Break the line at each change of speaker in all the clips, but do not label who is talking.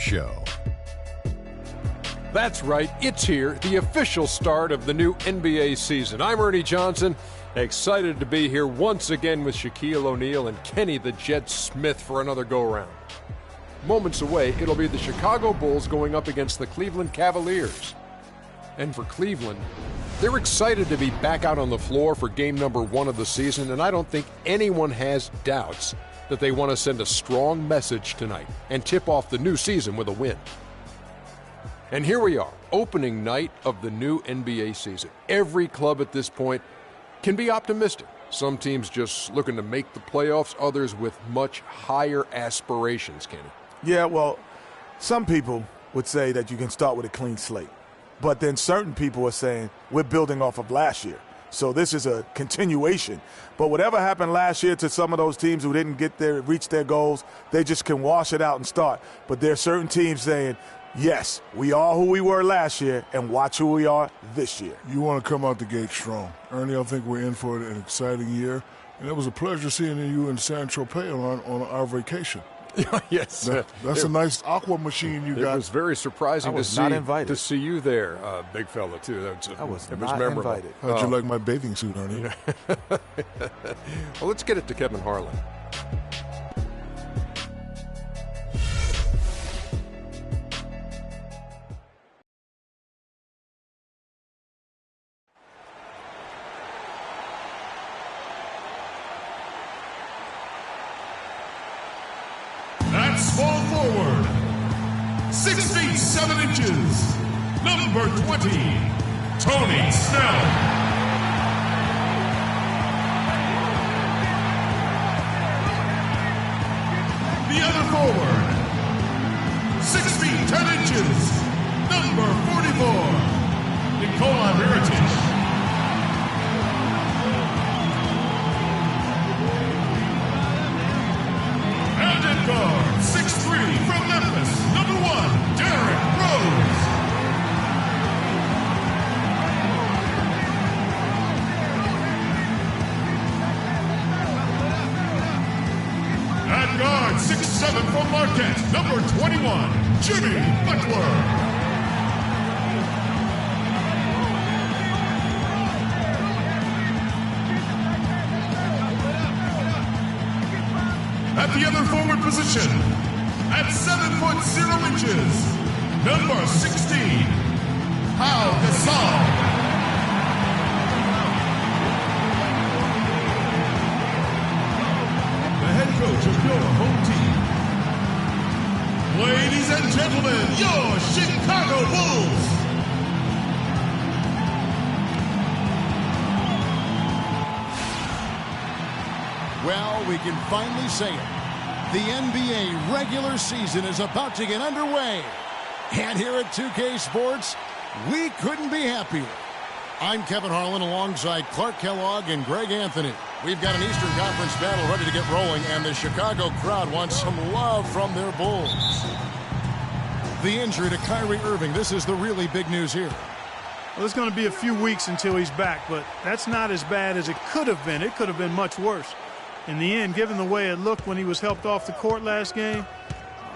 Show.
That's right, it's here, the official start of the new NBA season. I'm Ernie Johnson, excited to be here once again with Shaquille O'Neal and Kenny the Jet Smith for another go-around. Moments away, it'll be the Chicago Bulls going up against the Cleveland Cavaliers. And for Cleveland, they're excited to be back out on the floor for game number 1 of the season, and I don't think anyone has doubts that they want to send a strong message tonight and tip off the new season with a win. And here we are, opening night of the new NBA season. Every club at this point can be optimistic. Some teams just looking to make the playoffs, others with much higher aspirations, Kenny.
Yeah, well, some people would say that you can start with a clean slate. But then certain people are saying we're building off of last year. So this is a continuation. But whatever happened last year to some of those teams who didn't reach their goals, they just can wash it out and start. But there are certain teams saying, yes, we are who we were last year, and watch who we are this year.
You want to come out the gate strong. Ernie, I think we're in for an exciting year. And it was a pleasure seeing you in San Tropez on our vacation.
Yes.
That's a nice aqua machine you got.
It was very surprising to see you there, big fella, too.
I was not
memorable.
invited.
How'd you like my bathing suit, Ernie?
Well, let's get it to Kevin Harlan.
Small forward, 6 feet 7 inches, number 20, Tony Snell. The other forward, 6 feet 10 inches, number 44, Nikola Mirotic. And at guard, 6'3" from Memphis, number 1, Derrick Rose. At guard, 6'7" from Marquette, number 21, Jimmy Butler. At the other forward position, at 7 foot 0 inches, number 16, Pau Gasol. The head coach of your home team. Ladies and gentlemen, your Chicago Bulls.
Well, we can finally say it. The NBA regular season is about to get underway. And here at 2K Sports, we couldn't be happier. I'm Kevin Harlan alongside Clark Kellogg and Greg Anthony. We've got an Eastern Conference battle ready to get rolling, and the Chicago crowd wants some love from their Bulls. The injury to Kyrie Irving, this is the really big news here.
Well, it's going to be a few weeks until he's back, but that's not as bad as it could have been. It could have been much worse. In the end, given the way it looked when he was helped off the court last game,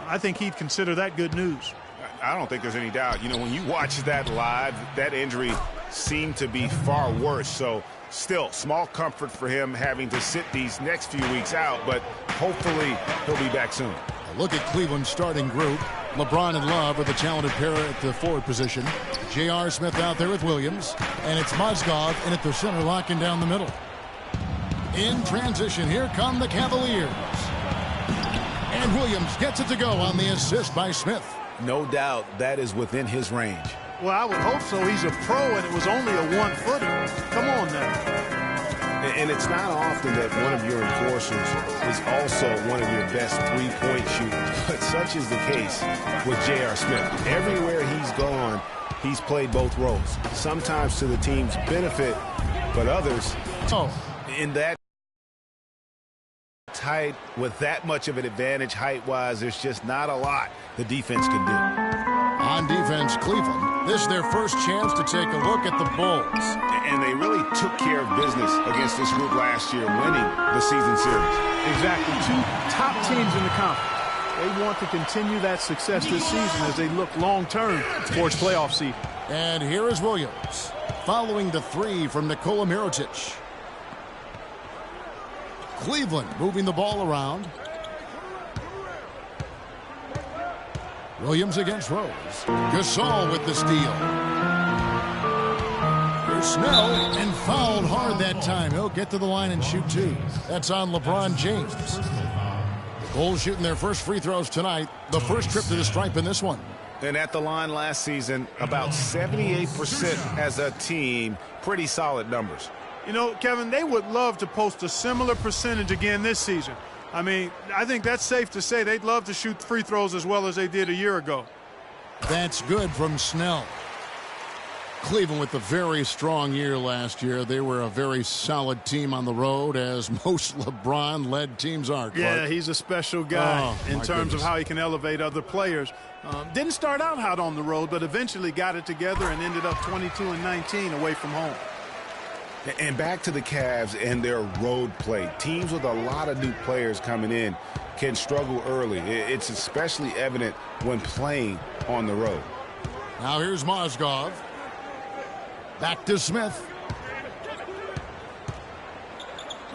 I think he'd consider that good news.
I don't think there's any doubt. You know, when you watch that live, that injury seemed to be far worse. So still, small comfort for him having to sit these next few weeks out, but hopefully he'll be back soon.
A look at Cleveland's starting group. LeBron and Love are the talented pair at the forward position. J.R. Smith out there with Williams, and it's Mozgov in at the center, locking down the middle. In transition, here come the Cavaliers. And Williams gets it to go on the assist by Smith.
No doubt that is within his range.
Well, I would hope so. He's a pro, and it was only a one-footer. Come on now.
And it's not often that one of your enforcers is also one of your best three-point shooters. But such is the case with J.R. Smith. Everywhere he's gone, he's played both roles. Sometimes to the team's benefit, but others, in that tight, with that much of an advantage height-wise, there's just not a lot the defense can do.
On defense, Cleveland, this is their first chance to take a look at the Bulls.
And they really took care of business against this group last year, winning the season series.
Exactly. 2 top teams in the conference. They want to continue that success this season as they look long-term towards playoff seeding.
And here is Williams, following the three from Nikola Mirotic. Cleveland moving the ball around. Williams against Rose. Gasol with the steal. Here's Snell, and fouled hard that time. He'll get to the line and shoot two. That's on LeBron James. Bulls shooting their first free throws tonight. The first trip to the stripe in this one.
And at the line last season, about 78% as a team. Pretty solid numbers.
You know, Kevin, they would love to post a similar percentage again this season. I mean, I think that's safe to say they'd love to shoot free throws as well as they did a year ago.
That's good from Snell. Cleveland with a very strong year last year. They were a very solid team on the road, as most LeBron-led teams are, Clark.
Yeah, he's a special guy in terms of how he can elevate other players. Didn't start out hot on the road, but eventually got it together and ended up 22-19 away from home.
And back to the Cavs and their road play. Teams with a lot of new players coming in can struggle early. It's especially evident when playing on the road.
Now here's Mozgov. Back to Smith.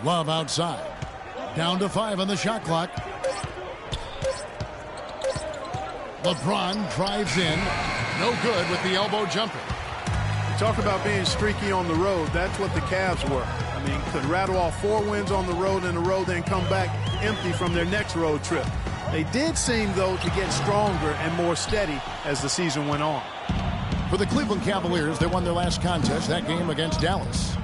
Love outside. Down to 5 on the shot clock. LeBron drives in. No good with the elbow jumper.
Talk about being streaky on the road. That's what the Cavs were. I mean, could rattle off 4 wins on the road in a row, then come back empty from their next road trip. They did seem, though, to get stronger and more steady as the season went on.
For the Cleveland Cavaliers, they won their last contest, that game against Dallas.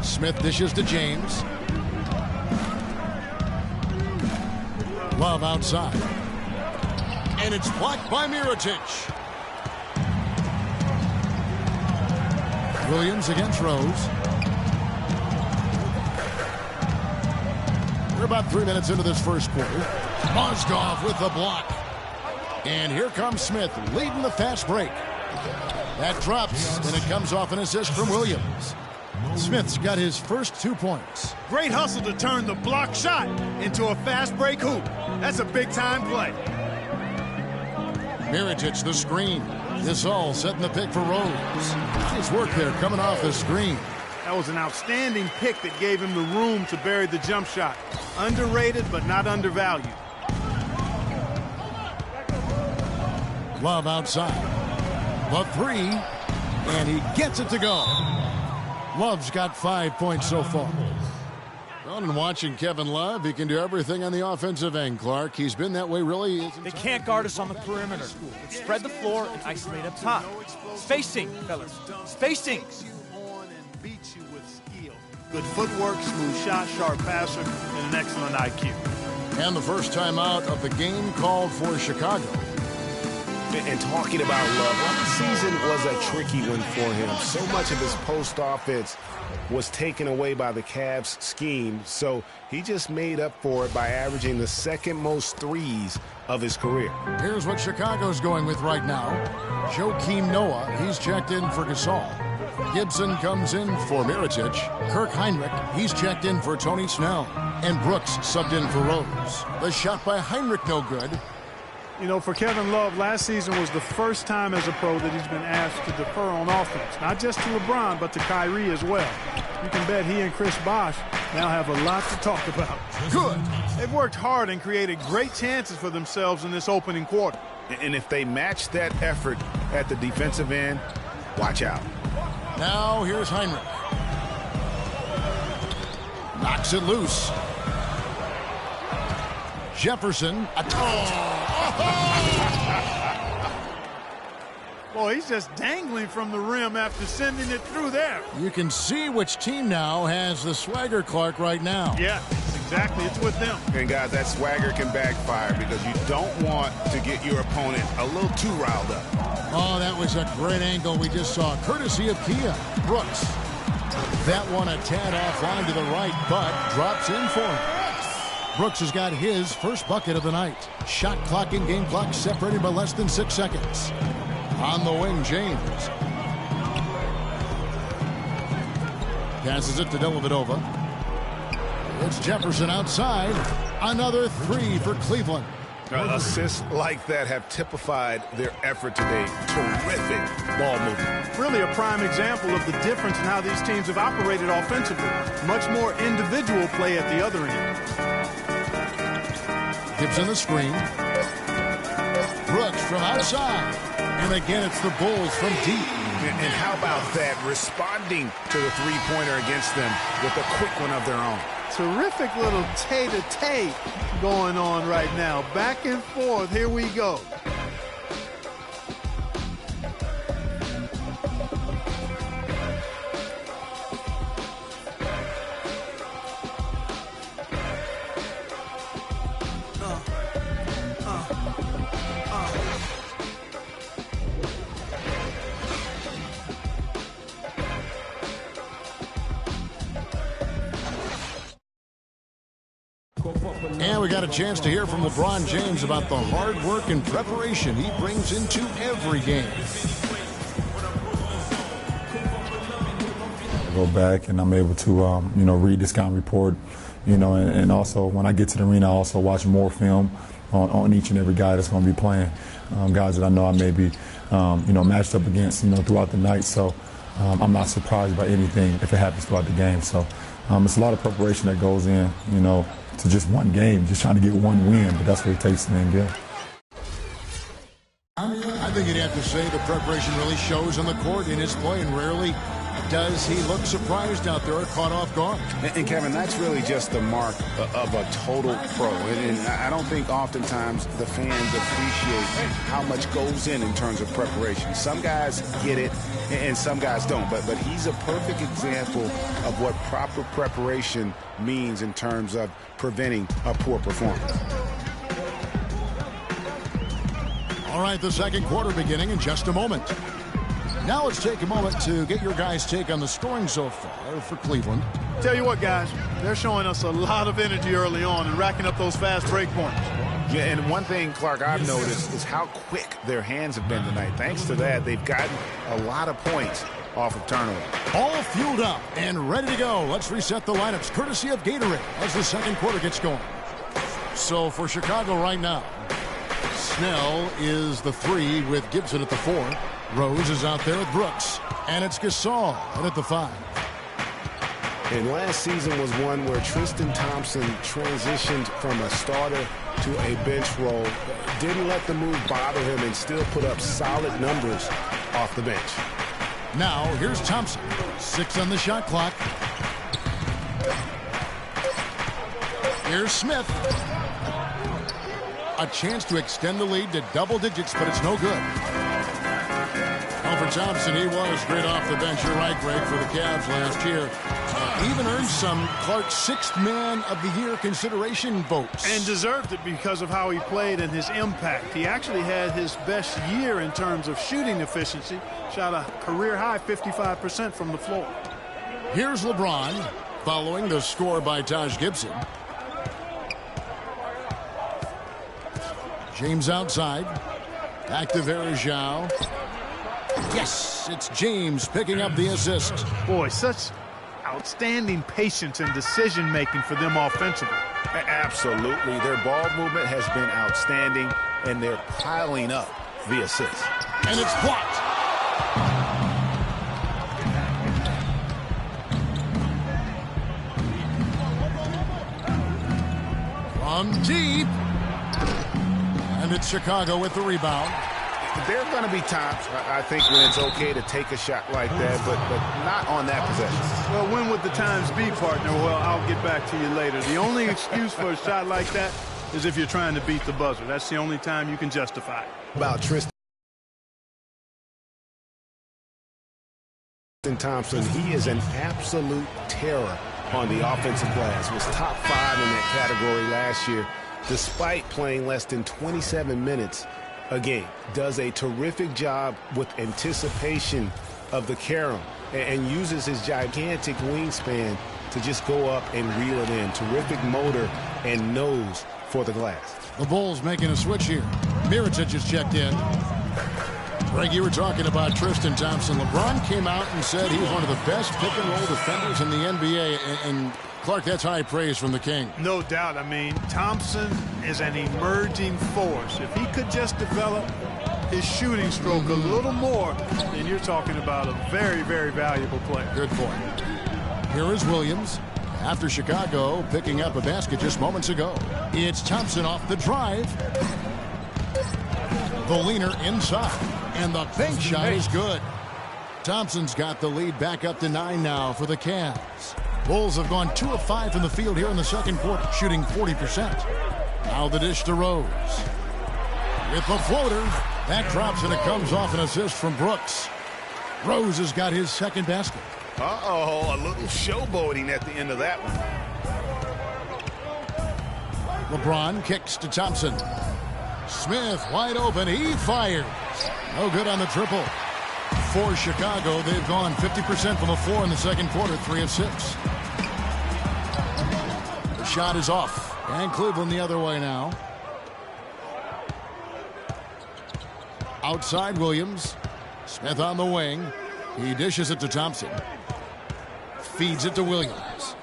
Smith dishes to James. Love outside. And it's blocked by Mirotic. Williams against Rose. We're about 3 minutes into this first quarter. Mozgov with the block. And here comes Smith leading the fast break. That drops, and it comes off an assist from Williams. Smith's got his first 2 points.
Great hustle to turn the block shot into a fast break hoop. That's a big-time play.
Mirotic the screen. Gasol setting the pick for Rose. Nice work there coming off the screen.
That was an outstanding pick that gave him the room to bury the jump shot. Underrated, but not undervalued.
Love outside. The 3, and he gets it to go. Love's got 5 points so far. Well, and watching Kevin Love, he can do everything on the offensive end, Clark. He's been that way, really.
They can't guard us on the perimeter. Spread the floor and isolate up top. Spacing, fellas. Spacing.
Good footwork, smooth shot, sharp passer, and an excellent IQ.
And the first time out of the game called for Chicago.
And talking about Love, last season was a tricky one for him. So much of his post offense was taken away by the Cavs scheme, so he just made up for it by averaging the second most threes of his career.
Here's what Chicago's going with right now. Joakim Noah, he's checked in for Gasol. Gibson comes in for Mirotic. Kirk Heinrich, he's checked in for Tony Snell. And Brooks subbed in for Rose. The shot by Heinrich no good.
You know, for Kevin Love, last season was the first time as a pro that he's been asked to defer on offense. Not just to LeBron, but to Kyrie as well. You can bet he and Chris Bosh now have a lot to talk about.
Good.
They've worked hard and created great chances for themselves in this opening quarter.
And if they match that effort at the defensive end, watch out.
Now here's Heinrich. Knocks it loose. Jefferson.
Boy, he's just dangling from the rim after sending it through there.
You can see which team now has the swagger, Clark, right now.
Yeah, exactly. It's with them.
And, guys, that swagger can backfire because you don't want to get your opponent a little too riled up.
Oh, that was a great angle we just saw, courtesy of Kia. Brooks. That one a tad offline to the right, but drops in for him. Brooks has got his first bucket of the night. Shot clock and game clock separated by less than 6 seconds. On the wing, James. Passes it to Dellavedova. It's Jefferson outside. Another 3 for Cleveland.
Assists like that have typified their effort today. Terrific ball movement.
Really a prime example of the difference in how these teams have operated offensively. Much more individual play at the other end.
Gibson the screen. Brooks from outside. And again, it's the Bulls from deep.
And how about that? Responding to the three-pointer against them with a quick one of their own.
Terrific little tay-to-tay going on right now. Back and forth. Here we go.
And we got a chance to hear from LeBron James about the hard work and preparation he brings into every game.
I go back and I'm able to, read the scouting report, and also when I get to the arena, I also watch more film on each and every guy that's going to be playing, guys that I know I may be, matched up against, throughout the night. So I'm not surprised by anything if it happens throughout the game. So it's a lot of preparation that goes in, to just one game, just trying to get one win, but that's what it takes to win good.
I think you'd have to say the preparation really shows on the court in his play, and rarely does he look surprised out there or caught off guard.
And Kevin, that's really just the mark of a total pro. And I don't think oftentimes the fans appreciate how much goes in terms of preparation. Some guys get it and some guys don't. But he's a perfect example of what proper preparation means in terms of preventing a poor performance.
All right, the second quarter beginning in just a moment. Now let's take a moment to get your guys' take on the scoring so far for Cleveland.
Tell you what, guys, they're showing us a lot of energy early on and racking up those fast break points.
Yeah, and one thing, Clark, I've noticed is how quick their hands have been tonight. Thanks to that, they've gotten a lot of points off of turnover.
All fueled up and ready to go. Let's reset the lineups courtesy of Gatorade as the second quarter gets going. So for Chicago right now, Snell is the 3 with Gibson at the 4. Rose is out there with Brooks. And it's Gasol at the 5.
And last season was one where Tristan Thompson transitioned from a starter to a bench role. Didn't let the move bother him and still put up solid numbers off the bench.
Now here's Thompson. 6 on the shot clock. Here's Smith. A chance to extend the lead to double digits, but it's no good. For Thompson, he was great off the bench. You're right, Greg, for the Cavs last year. Even earned some Clark's 6th Man of the Year consideration votes.
And deserved it because of how he played and his impact. He actually had his best year in terms of shooting efficiency. Shot a career-high 55% from the floor.
Here's LeBron following the score by Taj Gibson. James outside. Back to Varejao. Yes, it's James picking up the assist.
Boy, such outstanding patience and decision-making for them offensively.
Absolutely. Their ball movement has been outstanding, and they're piling up the assists.
And it's blocked. From deep. And it's Chicago with the rebound.
There are going to be times, I think, when it's okay to take a shot like that, but not on that possession.
Well, when would the times be, partner? Well, I'll get back to you later. The only excuse for a shot like that is if you're trying to beat the buzzer. That's the only time you can justify it.
About Tristan Thompson, he is an absolute terror on the offensive glass. Was top 5 in that category last year, despite playing less than 27 minutes a game. Does a terrific job with anticipation of the carom and uses his gigantic wingspan to just go up and reel it in. Terrific motor and nose for the glass.
The Bulls making a switch here. Mirotic is checked in. Greg, you were talking about Tristan Thompson. LeBron came out and said he was one of the best pick-and-roll defenders in the NBA, and Clark, that's high praise from the King.
No doubt. I mean, Thompson is an emerging force. If he could just develop his shooting stroke a little more, then you're talking about a very, very valuable player.
Good point. Here is Williams after Chicago picking up a basket just moments ago. It's Thompson off the drive. The leaner inside, and the bank shot is good. Thompson's got the lead back up to 9 now for the Cavs. Bulls have gone 2 of 5 from the field here in the second quarter, shooting 40%. Now the dish to Rose. With the floater, that drops and it comes off an assist from Brooks. Rose has got his second basket.
Uh-oh, a little showboating at the end of that one.
LeBron kicks to Thompson. Smith wide open. He fires. No good on the triple. For Chicago, they've gone 50% from the floor in the second quarter, 3 of 6. The shot is off. And Cleveland the other way now. Outside Williams. Smith on the wing. He dishes it to Thompson. Feeds it to Williams.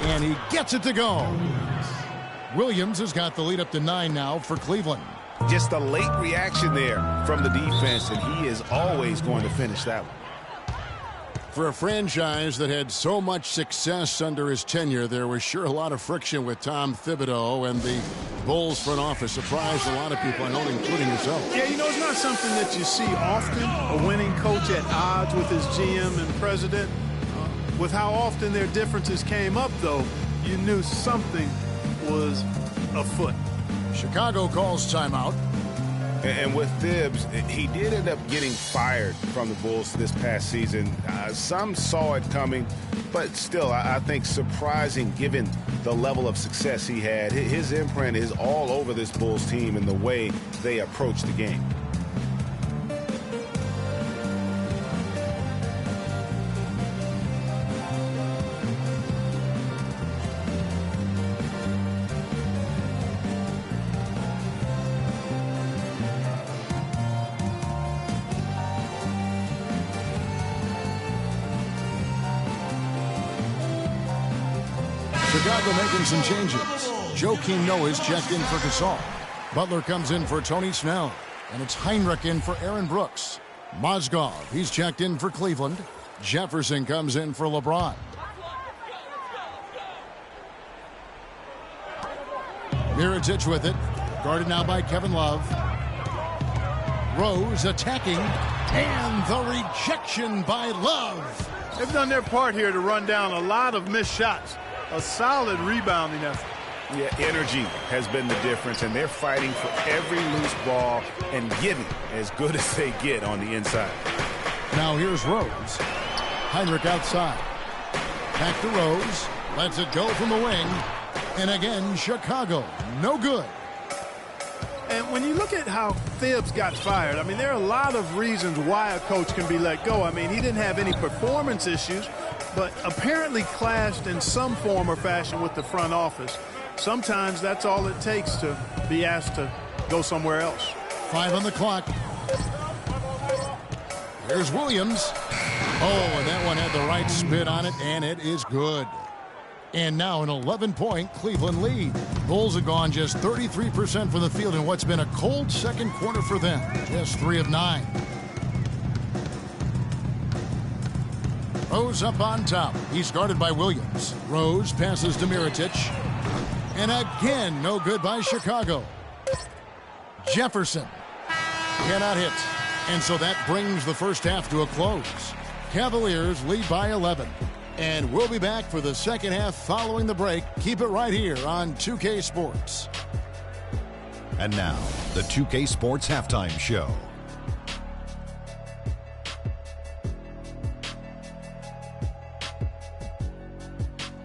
And he gets it to go. Williams has got the lead up to 9 now for Cleveland.
Just a late reaction there from the defense, and he is always going to finish that one.
For a franchise that had so much success under his tenure, there was sure a lot of friction with Tom Thibodeau, and the Bulls front office surprised a lot of people, I know, including yourself.
Yeah, you know, it's not something that you see often, a winning coach at odds with his GM and president. With how often their differences came up, though, you knew something was afoot.
Chicago calls timeout.
And with Thibs, he did end up getting fired from the Bulls this past season. Some saw it coming, but still, I think surprising given the level of success he had. His imprint is all over this Bulls team and the way they approach the game.
Chicago making some changes. Joakim Noah's checked in for Gasol. Butler comes in for Tony Snell. And it's Heinrich in for Aaron Brooks. Mozgov, he's checked in for Cleveland. Jefferson comes in for LeBron. Mirotic with it. Guarded now by Kevin Love. Rose attacking. And the rejection by Love.
They've done their part here to run down a lot of missed shots. A solid rebounding effort.
Yeah, energy has been the difference, and they're fighting for every loose ball and getting as good as they get on the inside.
Now here's Rose. Heinrich outside. Back to Rose. Lets it go from the wing. And again, Chicago. No good.
And when you look at how Thibs got fired, I mean, there are a lot of reasons why a coach can be let go. I mean, he didn't have any performance issues, but apparently clashed in some form or fashion with the front office. Sometimes that's all it takes to be asked to go somewhere else.
5 on the clock. Here's Williams. Oh, and that one had the right spin on it, and it is good. And now an 11-point Cleveland lead. Bulls have gone just 33% from the field in what's been a cold second quarter for them. Just 3 of 9. Rose up on top. He's guarded by Williams. Rose passes to Mirotic. And again, no good by Chicago. Jefferson cannot hit. And so that brings the first half to a close. Cavaliers lead by 11. And we'll be back for the second half following the break. Keep it right here on 2K Sports.
And now, the 2K Sports Halftime Show.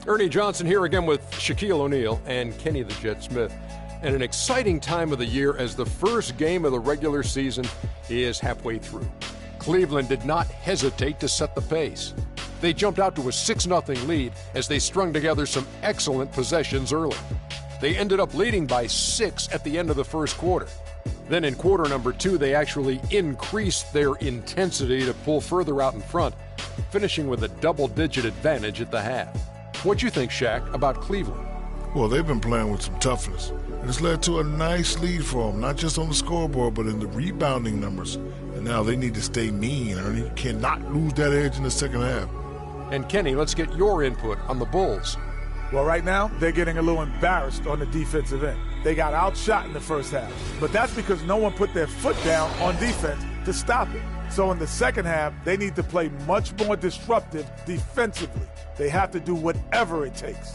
Ernie Johnson here again with Shaquille O'Neal and Kenny the Jet Smith. And an exciting time of the year as the first game of the regular season is halfway through. Cleveland did not hesitate to set the pace. They jumped out to a 6-0 lead as they strung together some excellent possessions early. They ended up leading by 6 at the end of the first quarter. Then in quarter number 2, they actually increased their intensity to pull further out in front, finishing with a double-digit advantage at the half. What do you think, Shaq, about Cleveland?
Well, they've been playing with some toughness, and it's led to a nice lead for them, not just on the scoreboard, but in the rebounding numbers. And now they need to stay mean, Ernie. You cannot lose that edge in the second half.
And Kenny, let's get your input on the Bulls.
Well, right now, they're getting a little embarrassed on the defensive end. They got outshot in the first half, but that's because no one put their foot down on defense to stop it. So in the second half, they need to play much more disruptive defensively. They have to do whatever it takes.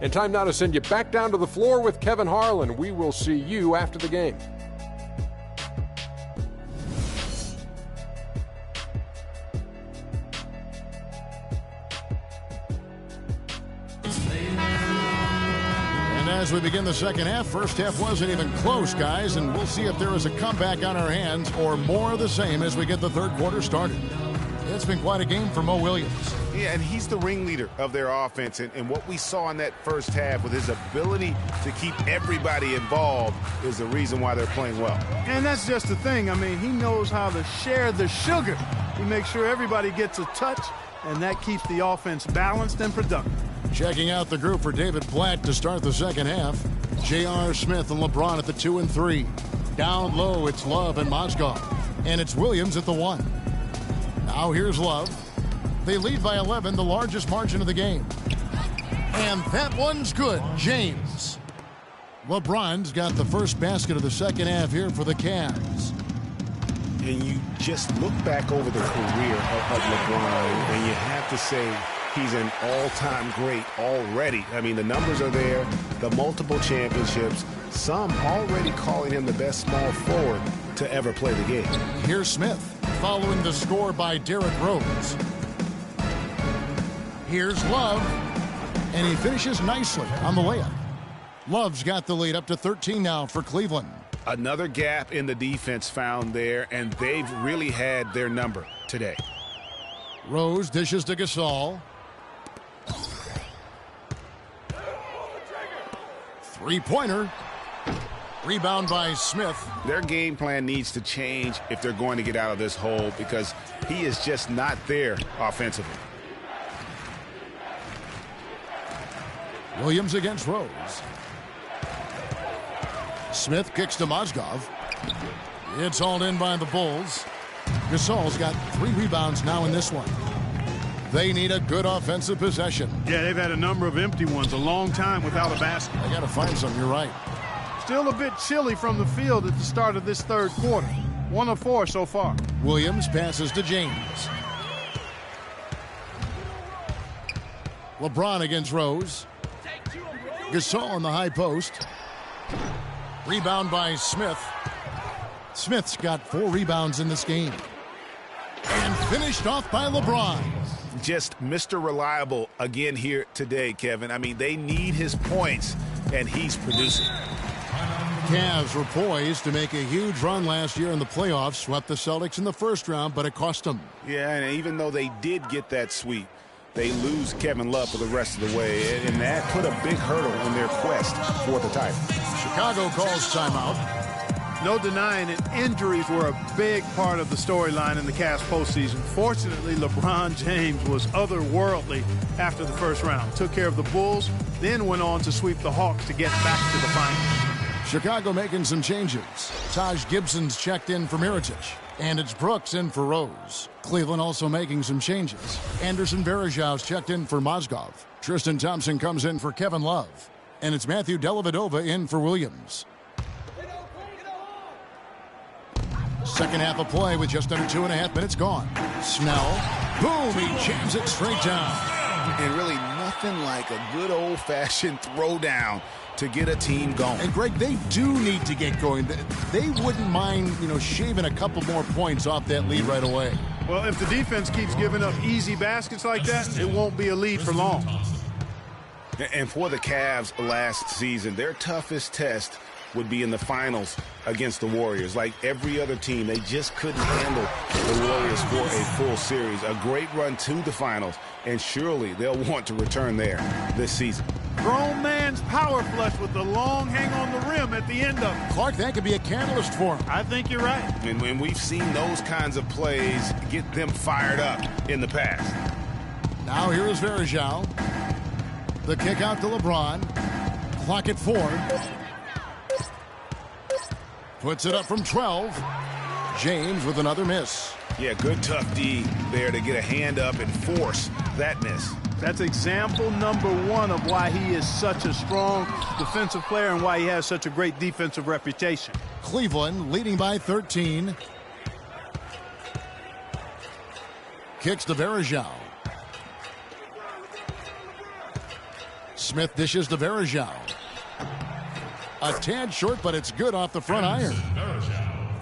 And time now to send you back down to the floor with Kevin Harlan. We will see you after the game.
As we begin the second half, first half wasn't even close, guys, and we'll see if there is a comeback on our hands or more of the same as we get the third quarter started. It's been quite a game for Mo Williams.
Yeah, and he's the ringleader of their offense, and what we saw in that first half with his ability to keep everybody involved is the reason why they're playing well.
And that's just the thing. I mean, he knows how to share the sugar. He makes sure everybody gets a touch, and that keeps the offense balanced and productive.
Checking out the group for David Blatt to start the second half. J.R. Smith and LeBron at the 2 and 3. Down low, it's Love and Mozgov. And it's Williams at the 1. Now here's Love. They lead by 11, the largest margin of the game. And that one's good. James. LeBron's got the first basket of the second half here for the Cavs.
And you just look back over the career of LeBron, and you have to say he's an all-time great already. I mean, the numbers are there, the multiple championships, some already calling him the best small forward to ever play the game.
Here's Smith, following the score by Derrick Rose. Here's Love, and he finishes nicely on the layup. Love's got the lead up to 13 now for Cleveland.
Another gap in the defense found there, and they've really had their number today.
Rose dishes to Gasol. Three-pointer. Rebound by Smith.
Their game plan needs to change if they're going to get out of this hole because he is just not there offensively.
Williams against Rose. Smith kicks to Mozgov. It's hauled in by the Bulls. Gasol's got 3 rebounds now in this one. They need a good offensive possession.
Yeah, they've had a number of empty ones, a long time without a basket.
They got to find some, you're right.
Still a bit chilly from the field at the start of this third quarter. 1 of 4 so far.
Williams passes to James. LeBron against Rose. Gasol on the high post. Rebound by Smith. Smith's got 4 rebounds in this game. And finished off by LeBron.
Just Mr. Reliable again here today, Kevin. I mean, they need his points, and he's producing.
Cavs were poised to make a huge run last year in the playoffs. Swept the Celtics in the first round, but it cost them.
Yeah, and even though they did get that sweep, they lose Kevin Love for the rest of the way, and that put a big hurdle in their quest for the title.
Chicago calls timeout.
No denying it, injuries were a big part of the storyline in the Cavs postseason. Fortunately, LeBron James was otherworldly after the first round. Took care of the Bulls, then went on to sweep the Hawks to get back to the finals.
Chicago making some changes. Taj Gibson's checked in for Mirotic, and it's Brooks in for Rose. Cleveland also making some changes. Anderson Varejau's checked in for Mozgov. Tristan Thompson comes in for Kevin Love, and it's Matthew Dellavedova in for Williams. Second half of play with just under 2.5 minutes gone. Snell, boom, he jams it straight down.
And really nothing like a good old-fashioned throwdown to get a team going.
And Greg, they do need to get going. They wouldn't mind, shaving a couple more points off that lead right away.
Well, if the defense keeps giving up easy baskets like that, it won't be a lead for long.
And for the Cavs last season, their toughest test would be in the finals against the Warriors. Like every other team, they just couldn't handle the Warriors for a full series. A great run to the finals, and surely they'll want to return there this season.
Grown man Sands power flush with the long hang on the rim at the end of it.
Clark, that could be a catalyst for him.
I think you're right.
And when we've seen those kinds of plays get them fired up in the past.
Now here is Varejao. The kick out to LeBron. Clock at 4. Puts it up from 12. James with another miss.
Yeah, good tough D there to get a hand up and force that miss.
That's example number 1 of why he is such a strong defensive player and why he has such a great defensive reputation.
Cleveland leading by 13. Kicks to Varejao. Smith dishes to Varejao. A tad short, but it's good off the front iron.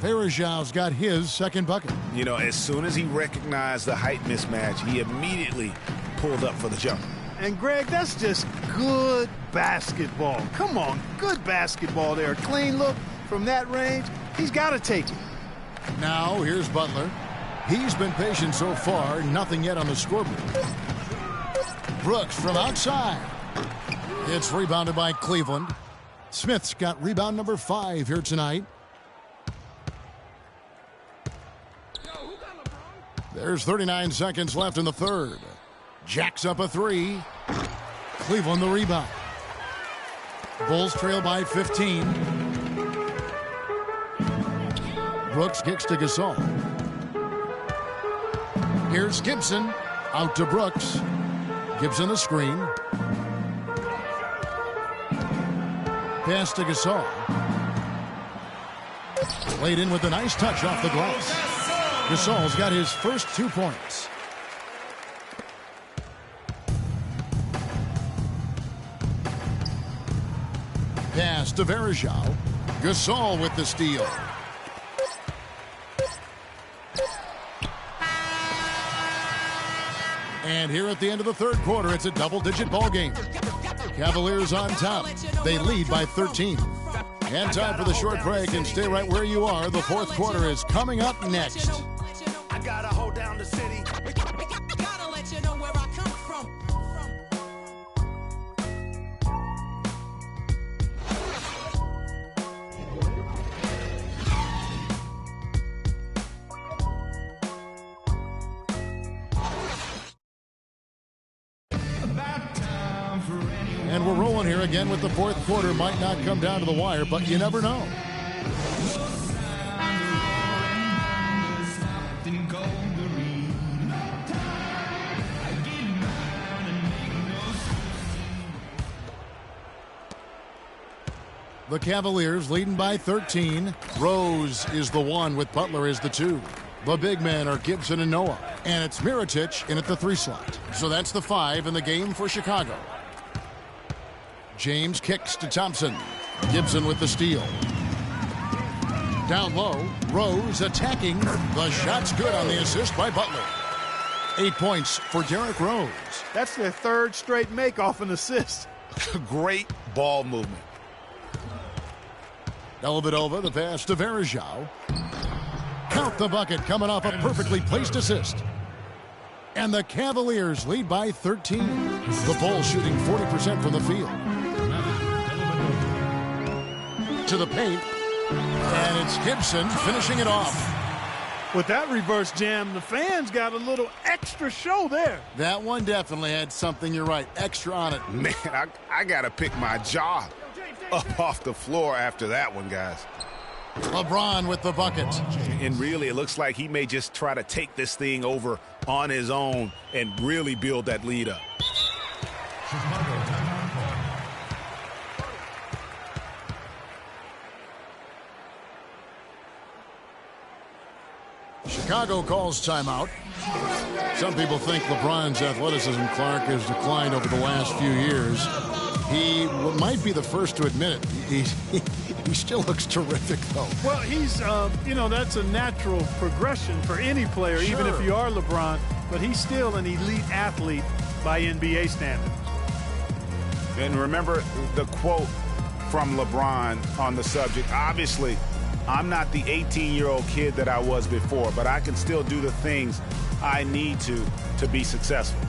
Varejao's got his second bucket.
You know, as soon as he recognized the height mismatch, he immediately pulled up for the jump.
And, Greg, that's just good basketball. Come on, good basketball there. A clean look from that range. He's got to take it.
Now, here's Butler. He's been patient so far. Nothing yet on the scoreboard. Brooks from outside. It's rebounded by Cleveland. Smith's got rebound number 5 here tonight. There's 39 seconds left in the third. Jacks up a 3. Cleveland the rebound. Bulls trail by 15. Brooks kicks to Gasol. Here's Gibson. Out to Brooks. Gibson the screen. Pass to Gasol. Laid in with a nice touch off the glass. Gasol's got his first 2 points. Pass to Varejao. Gasol with the steal. And here at the end of the third quarter, it's a double-digit ball game. Cavaliers on top. They lead by 13. And time for the short break, and stay right where you are. The fourth quarter is coming up next.
I gotta hold down the city. Gotta let you know where I come from.
And we're rolling here again with the fourth quarter. Might not come down to the wire, but you never know. The Cavaliers leading by 13. Rose is the 1 with Butler as the 2. The big men are Gibson and Noah. And it's Mirotic in at the 3 slot. So that's the 5 in the game for Chicago. James kicks to Thompson. Gibson with the steal. Down low, Rose attacking. The shot's good on the assist by Butler. 8 points for Derrick Rose.
That's their third straight make off an assist.
Great ball movement.
Dellavedova, the pass to Varejao. Count the bucket coming off a perfectly placed assist. And the Cavaliers lead by 13. The Bulls shooting 40% from the field. To the paint. And it's Gibson finishing it off.
With that reverse jam, the fans got a little extra show there.
That one definitely had something, you're right, extra on it.
Man, I got to pick my jaw up off the floor after that one, guys.
LeBron with the bucket.
And really, it looks like he may just try to take this thing over on his own and really build that lead up.
Chicago calls timeout. Some people think LeBron's athleticism, Clark, has declined over the last few years. He might be the first to admit it. He still looks terrific, though.
Well, he's, that's a natural progression for any player,
Sure.
even if you are LeBron. But he's still an elite athlete by NBA standards.
And remember the quote from LeBron on the subject. Obviously, I'm not the 18-year-old kid that I was before, but I can still do the things I need to be successful.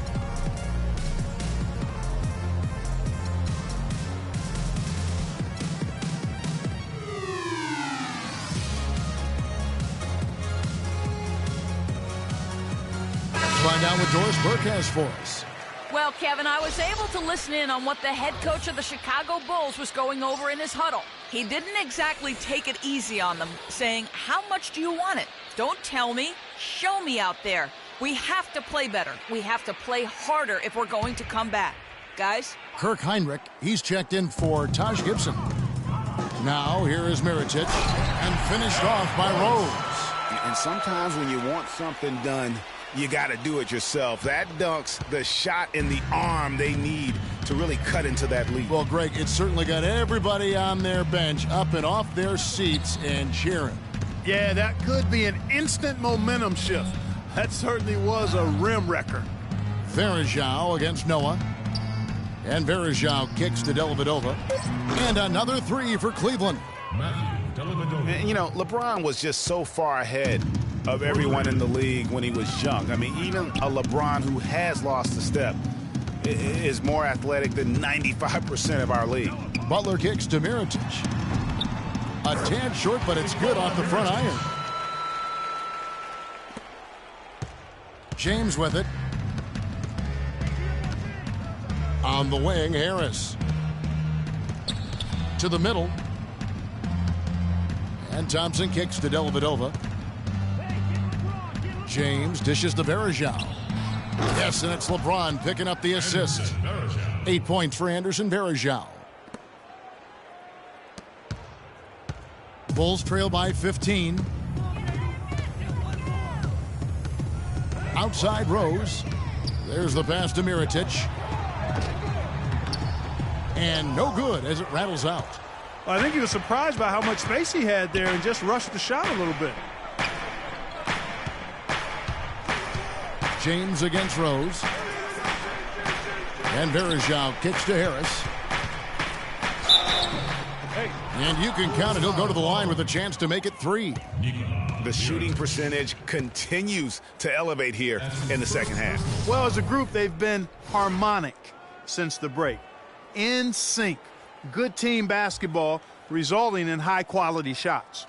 what Doris Burke has for us.
Well, Kevin, I was able to listen in on what the head coach of the Chicago Bulls was going over in his huddle. He didn't exactly take it easy on them, saying, how much do you want it? Don't tell me. Show me out there. We have to play better. We have to play harder if we're going to come back. Guys?
Kirk Heinrich, he's checked in for Taj Gibson. Now, here is Mirotic, and finished off by Rose.
And sometimes when you want something done, you got to do it yourself. That dunks the shot in the arm they need to really cut into that lead.
Well, Greg, it certainly got everybody on their bench up and off their seats and cheering.
Yeah, that could be an instant momentum shift. That certainly was a rim wrecker.
Varejao against Noah. And Varejao kicks to Dellavedova. And another three for Cleveland.
And, you know, LeBron was just so far ahead of everyone in the league when he was young. I mean, even a LeBron who has lost a step is more athletic than 95% of our league.
Butler kicks to Mirotic. A tad short, but it's good off the front iron. James with it. On the wing, Harris. To the middle. And Thompson kicks to Dellavedova. James dishes to Varejao. Yes, and it's LeBron picking up the assist. 8 points for Anderson Varejao. Bulls trail by 15. Outside Rose. There's the pass to Mirotic. And no good as it rattles out.
I think he was surprised by how much space he had there and just rushed the shot a little bit.
James against Rose. And Varejao kicks to Harris. And you can count it. He'll go to the line with a chance to make it 3.
The shooting percentage continues to elevate here in the second half.
Well, as a group, they've been harmonic since the break. In sync. Good team basketball resulting in high-quality shots.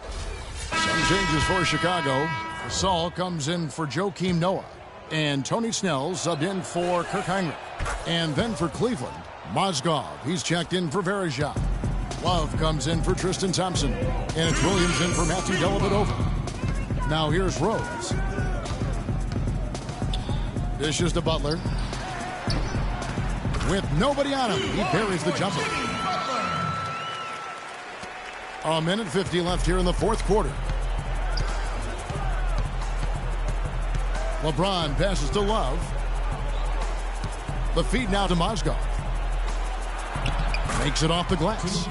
Some changes for Chicago. Saul comes in for Joakim Noah. And Tony Snell subbed in for Kirk Heinrich. And then for Cleveland, Mozgov. He's checked in for Varejao. Love comes in for Tristan Thompson. And it's Williams in for Matthew Dellavedova. Now here's Rose. Dishes to Butler. With nobody on him, he buries the jumper. A minute 50 left here in the fourth quarter. LeBron passes to Love. The feed now to Mozgov. Makes it off the glass.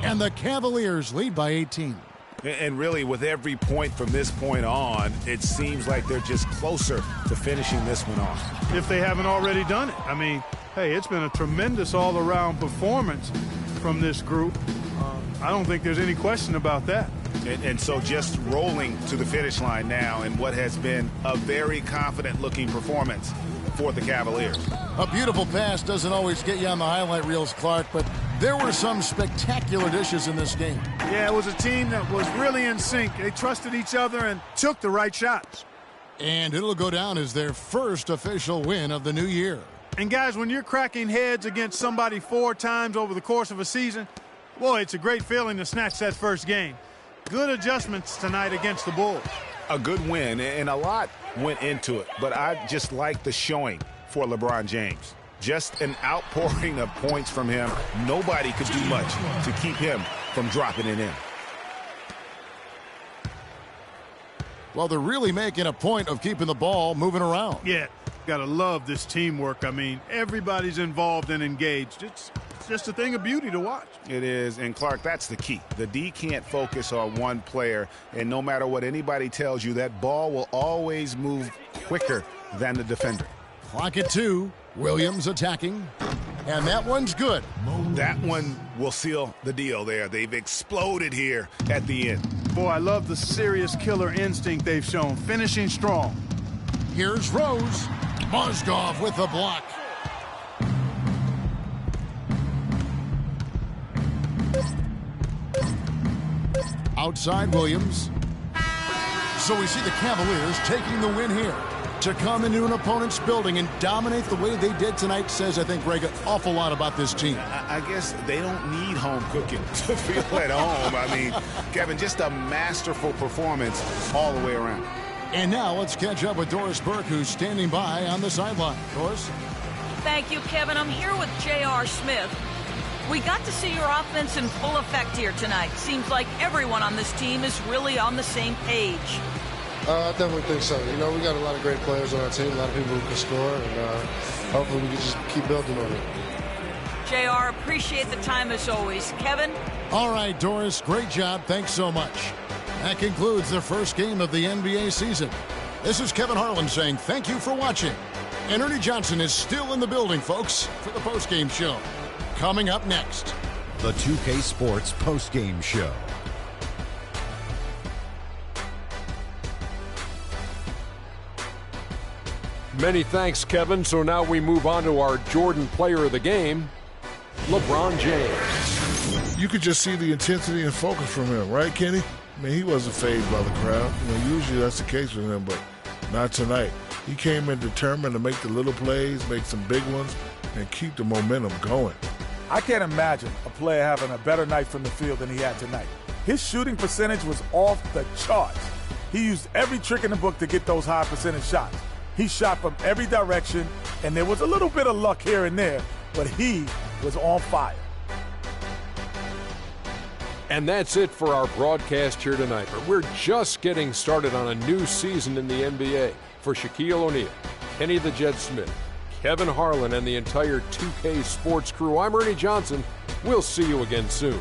And the Cavaliers lead by 18.
And really, with every point from this point on, it seems like they're just closer to finishing this one off.
If they haven't already done it. I mean, hey, it's been a tremendous all-around performance from this group. I don't think there's any question about that.
And so just rolling to the finish line now in what has been a very confident-looking performance for the Cavaliers.
A beautiful pass doesn't always get you on the highlight reels, Clark, but there were some spectacular dishes in this game.
Yeah, it was a team that was really in sync. They trusted each other and took the right shots.
And it'll go down as their first official win of the new year.
And guys, when you're cracking heads against somebody 4 times over the course of a season, boy, it's a great feeling to snatch that first game. Good adjustments tonight against the Bulls.
A good win, and a lot went into it, but I just like the showing for LeBron James. Just an outpouring of points from him. Nobody could do much to keep him from dropping it in.
Well, they're really making a point of keeping the ball moving around.
Yeah, gotta love this teamwork. I mean, everybody's involved and engaged. It's just a thing of beauty to watch.
It is, and Clark, that's the key. The D can't focus on one player, and no matter what anybody tells you, that ball will always move quicker than the defender.
Clock at 2. Williams attacking, and that one's good.
That one will seal the deal there. They've exploded here at the end.
Boy, I love the serious killer instinct they've shown, finishing strong.
Here's Rose. Mozgov with the block. Outside Williams. So we see the Cavaliers taking the win here. To come into an opponent's building and dominate the way they did tonight says, I think, Greg, an awful lot about this team.
I guess they don't need home cooking to feel at home. I mean, Kevin, just a masterful performance all the way around.
And now let's catch up with Doris Burke, who's standing by on the sideline. Doris?
Thank you, Kevin. I'm here with J.R. Smith. We got to see your offense in full effect here tonight. Seems like everyone on this team is really on the same page.
I definitely think so. You know, we got a lot of great players on our team, a lot of people who can score, and hopefully we can just keep building on it.
JR, appreciate the time as always. Kevin?
All right, Doris, great job. Thanks so much. That concludes the first game of the NBA season. This is Kevin Harlan saying thank you for watching. And Ernie Johnson is still in the building, folks, for the postgame show. Coming up next,
the 2K Sports postgame show.
Many thanks, Kevin. So now we move on to our Jordan player of the game, LeBron James.
You could just see the intensity and focus from him, right, Kenny? I mean, he wasn't fazed by the crowd. You know, usually that's the case with him, but not tonight. He came in determined to make the little plays, make some big ones, and keep the momentum going.
I can't imagine a player having a better night from the field than he had tonight. His shooting percentage was off the charts. He used every trick in the book to get those high percentage shots. He shot from every direction, and there was a little bit of luck here and there, but he was on fire.
And that's it for our broadcast here tonight. But we're just getting started on a new season in the NBA. For Shaquille O'Neal, Kenny the Jet Smith, Kevin Harlan, and the entire 2K Sports crew, I'm Ernie Johnson. We'll see you again soon.